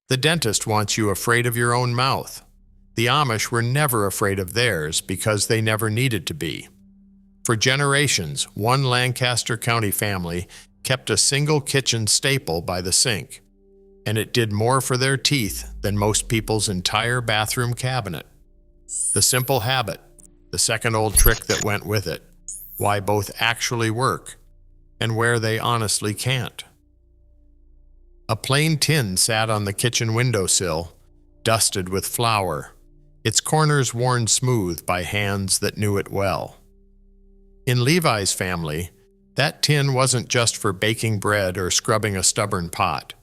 The dentist wants you afraid of your own mouth. The Amish were never afraid of theirs because they never needed to be. For generations, one Lancaster County family kept a single kitchen staple by the sink, and it did more for their teeth than most people's entire bathroom cabinet. The simple habit, the second old trick that went with it, why both actually work, and where they honestly can't. A plain tin sat on the kitchen windowsill, dusted with flour, its corners worn smooth by hands that knew it well. In Levi's family, that tin wasn't just for baking bread or scrubbing a stubborn pot.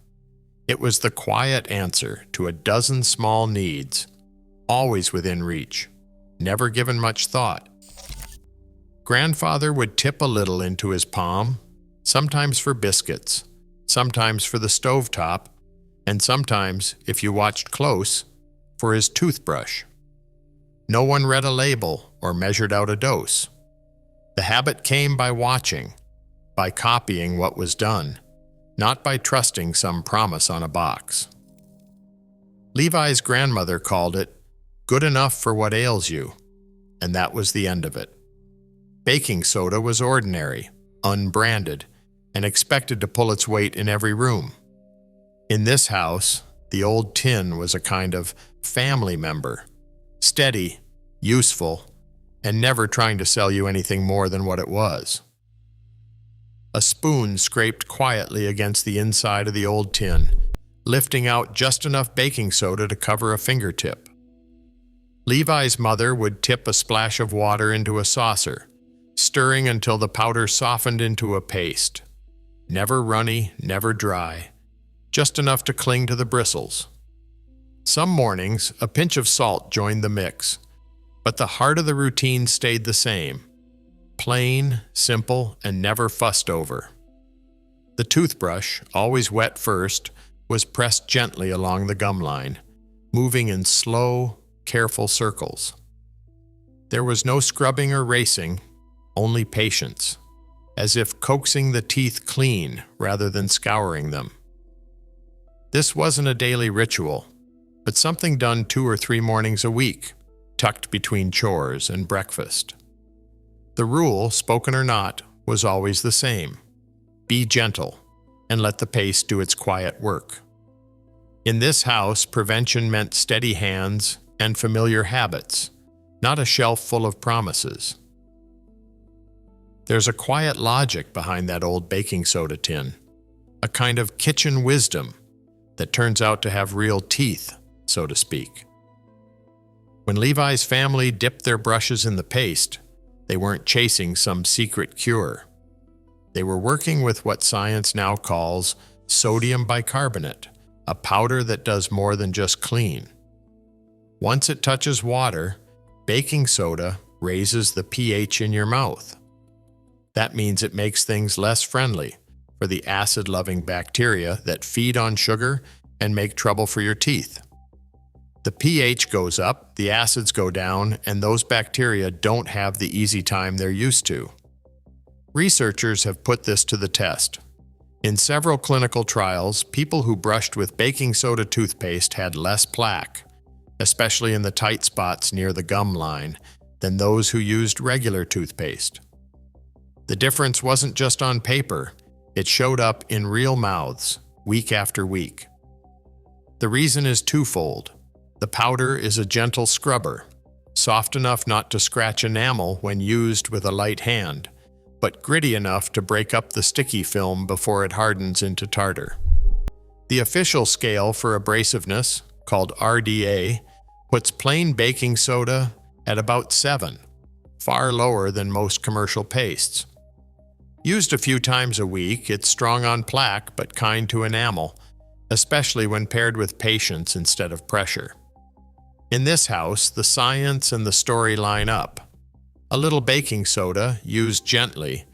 It was the quiet answer to a dozen small needs, always within reach, never given much thought. Grandfather would tip a little into his palm, sometimes for biscuits, sometimes for the stovetop, and sometimes, if you watched close, for his toothbrush. No one read a label or measured out a dose. The habit came by watching, by copying what was done, not by trusting some promise on a box. Levi's grandmother called it good enough for what ails you, and that was the end of it. Baking soda was ordinary, unbranded, and expected to pull its weight in every room. In this house, the old tin was a kind of family member, steady, useful, and never trying to sell you anything more than what it was. A spoon scraped quietly against the inside of the old tin, lifting out just enough baking soda to cover a fingertip. Levi's mother would tip a splash of water into a saucer, stirring until the powder softened into a paste. Never runny, never dry, just enough to cling to the bristles. Some mornings, a pinch of salt joined the mix, but the heart of the routine stayed the same. Plain, simple, and never fussed over. The toothbrush, always wet first, was pressed gently along the gum line, moving in slow, careful circles. There was no scrubbing or racing, only patience, as if coaxing the teeth clean rather than scouring them. This wasn't a daily ritual, but something done 2 or 3 mornings a week, tucked between chores and breakfast. The rule, spoken or not, was always the same. Be gentle, and let the paste do its quiet work. In this house, prevention meant steady hands and familiar habits, not a shelf full of promises. There's a quiet logic behind that old baking soda tin, a kind of kitchen wisdom that turns out to have real teeth, so to speak. When Levi's family dipped their brushes in the paste, they weren't chasing some secret cure. They were working with what science now calls sodium bicarbonate, a powder that does more than just clean. Once it touches water, baking soda raises the pH in your mouth. That means it makes things less friendly for the acid-loving bacteria that feed on sugar and make trouble for your teeth. The pH goes up, the acids go down, and those bacteria don't have the easy time they're used to. Researchers have put this to the test. In several clinical trials, people who brushed with baking soda toothpaste had less plaque, especially in the tight spots near the gum line, than those who used regular toothpaste. The difference wasn't just on paper, it showed up in real mouths, week after week. The reason is twofold. The powder is a gentle scrubber, soft enough not to scratch enamel when used with a light hand, but gritty enough to break up the sticky film before it hardens into tartar. The official scale for abrasiveness, called RDA, puts plain baking soda at about 7, far lower than most commercial pastes. Used a few times a week, it's strong on plaque but kind to enamel, especially when paired with patience instead of pressure. In this house, the science and the story line up. A little baking soda, used gently,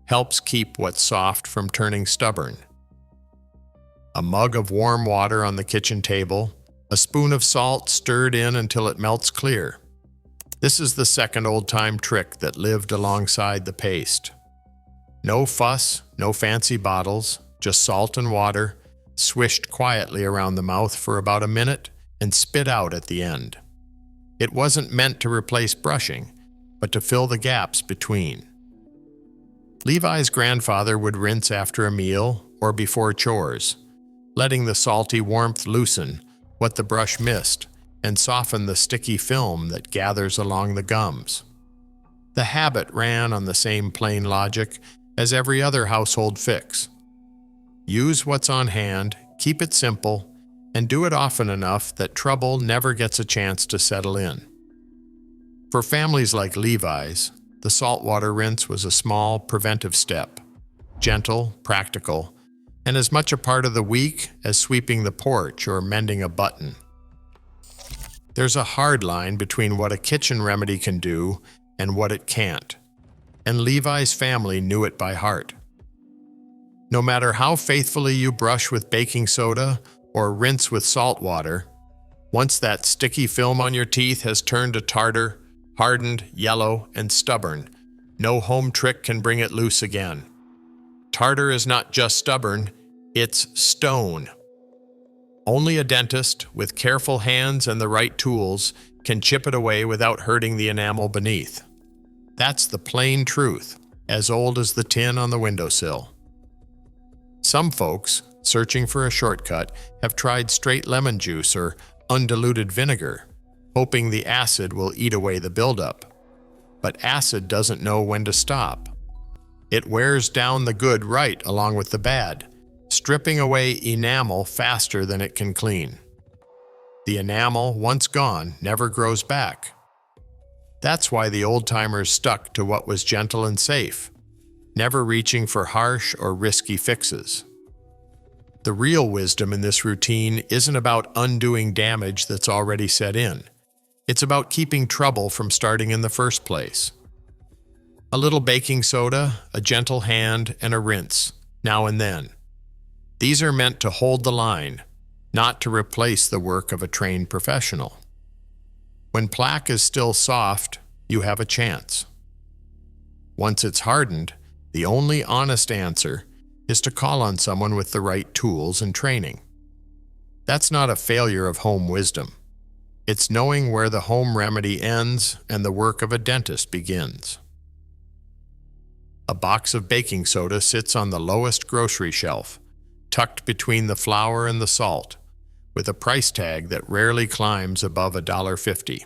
helps keep what's soft from turning stubborn. A mug of warm water on the kitchen table, a spoon of salt stirred in until it melts clear. This is the second old-time trick that lived alongside the paste. No fuss, no fancy bottles, just salt and water, swished quietly around the mouth for about a minute, and spit out at the end. It wasn't meant to replace brushing, but to fill the gaps between. Levi's grandfather would rinse after a meal or before chores, letting the salty warmth loosen what the brush missed and soften the sticky film that gathers along the gums. The habit ran on the same plain logic as every other household fix. Use what's on hand, keep it simple, and do it often enough that trouble never gets a chance to settle in. For families like Levi's, the saltwater rinse was a small, preventive step, gentle, practical, and as much a part of the week as sweeping the porch or mending a button. There's a hard line between what a kitchen remedy can do and what it can't, and Levi's family knew it by heart. No matter how faithfully you brush with baking soda or rinse with salt water, once that sticky film on your teeth has turned to tartar, hardened, yellow, and stubborn, no home trick can bring it loose again. Tartar is not just stubborn, it's stone. Only a dentist, with careful hands and the right tools, can chip it away without hurting the enamel beneath. That's the plain truth, as old as the tin on the windowsill. Some folks, searching for a shortcut, have tried straight lemon juice or undiluted vinegar, hoping the acid will eat away the buildup. But acid doesn't know when to stop. It wears down the good right along with the bad, stripping away enamel faster than it can clean. The enamel, once gone, never grows back. That's why the old-timers stuck to what was gentle and safe, never reaching for harsh or risky fixes. The real wisdom in this routine isn't about undoing damage that's already set in. It's about keeping trouble from starting in the first place. A little baking soda, a gentle hand, and a rinse, now and then. These are meant to hold the line, not to replace the work of a trained professional. When plaque is still soft, you have a chance. Once it's hardened, the only honest answer is to call on someone with the right tools and training. That's not a failure of home wisdom. It's knowing where the home remedy ends and the work of a dentist begins. A box of baking soda sits on the lowest grocery shelf, tucked between the flour and the salt, with a price tag that rarely climbs above $1.50.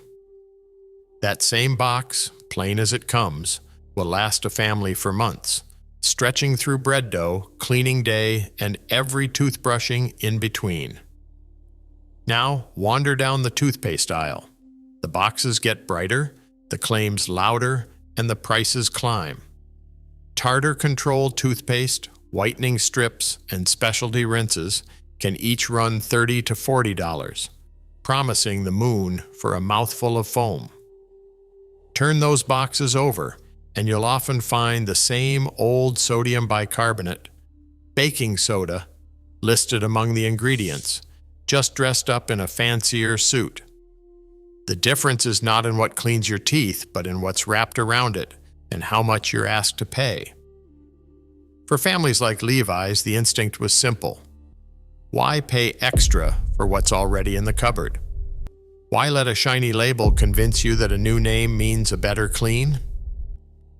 That same box, plain as it comes, will last a family for months, stretching through bread dough, cleaning day, and every toothbrushing in between. Now, wander down the toothpaste aisle. The boxes get brighter, the claims louder, and the prices climb. Tartar-controlled toothpaste, whitening strips, and specialty rinses can each run $30 to $40, promising the moon for a mouthful of foam. Turn those boxes over, and you'll often find the same old sodium bicarbonate, baking soda, listed among the ingredients, just dressed up in a fancier suit. The difference is not in what cleans your teeth, but in what's wrapped around it and how much you're asked to pay. For families like Levi's, the instinct was simple. Why pay extra for what's already in the cupboard? Why let a shiny label convince you that a new name means a better clean?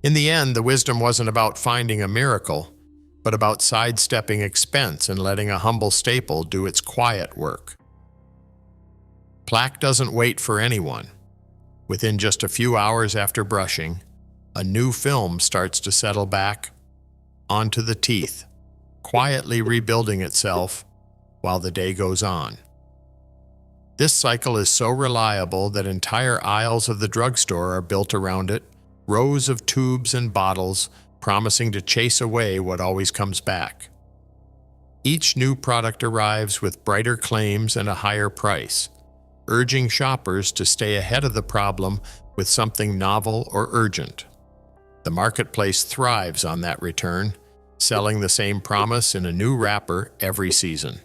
In the end, the wisdom wasn't about finding a miracle, but about sidestepping expense and letting a humble staple do its quiet work. Plaque doesn't wait for anyone. Within just a few hours after brushing, a new film starts to settle back onto the teeth, quietly rebuilding itself while the day goes on. This cycle is so reliable that entire aisles of the drugstore are built around it, rows of tubes and bottles promising to chase away what always comes back. Each new product arrives with brighter claims and a higher price, urging shoppers to stay ahead of the problem with something novel or urgent. The marketplace thrives on that return, selling the same promise in a new wrapper every season.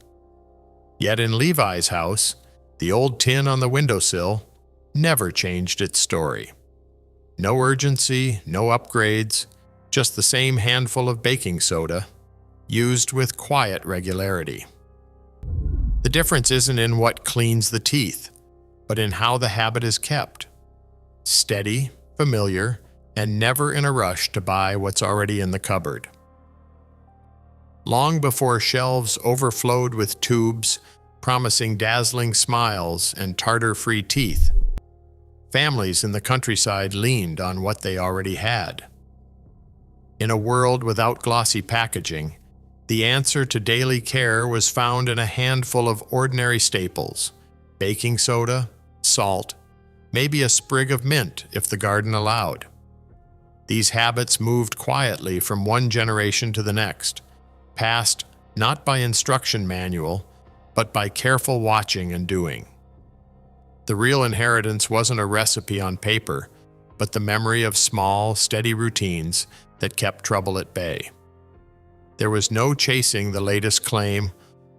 Yet in Levi's house, the old tin on the windowsill never changed its story. No urgency, no upgrades, just the same handful of baking soda, used with quiet regularity. The difference isn't in what cleans the teeth, but in how the habit is kept. Steady, familiar, and never in a rush to buy what's already in the cupboard. Long before shelves overflowed with tubes promising dazzling smiles and tartar-free teeth, families in the countryside leaned on what they already had. In a world without glossy packaging, the answer to daily care was found in a handful of ordinary staples: baking soda, salt, maybe a sprig of mint if the garden allowed. These habits moved quietly from one generation to the next, passed not by instruction manual, but by careful watching and doing. The real inheritance wasn't a recipe on paper, but the memory of small, steady routines that kept trouble at bay. There was no chasing the latest claim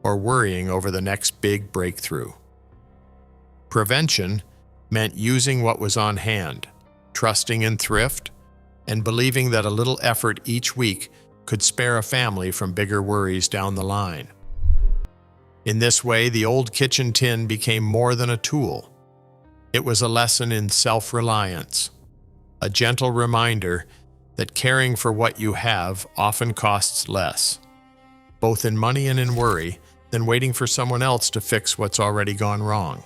or worrying over the next big breakthrough. Prevention meant using what was on hand, trusting in thrift, and believing that a little effort each week could spare a family from bigger worries down the line. In this way, the old kitchen tin became more than a tool. It was a lesson in self-reliance, a gentle reminder that caring for what you have often costs less, both in money and in worry, than waiting for someone else to fix what's already gone wrong.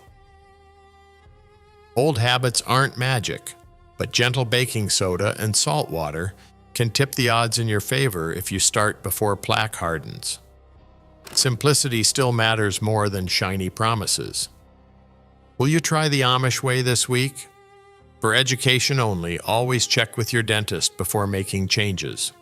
Old habits aren't magic, but gentle baking soda and salt water can tip the odds in your favor if you start before plaque hardens. Simplicity still matters more than shiny promises. Will you try the Amish way this week? For education only, always check with your dentist before making changes.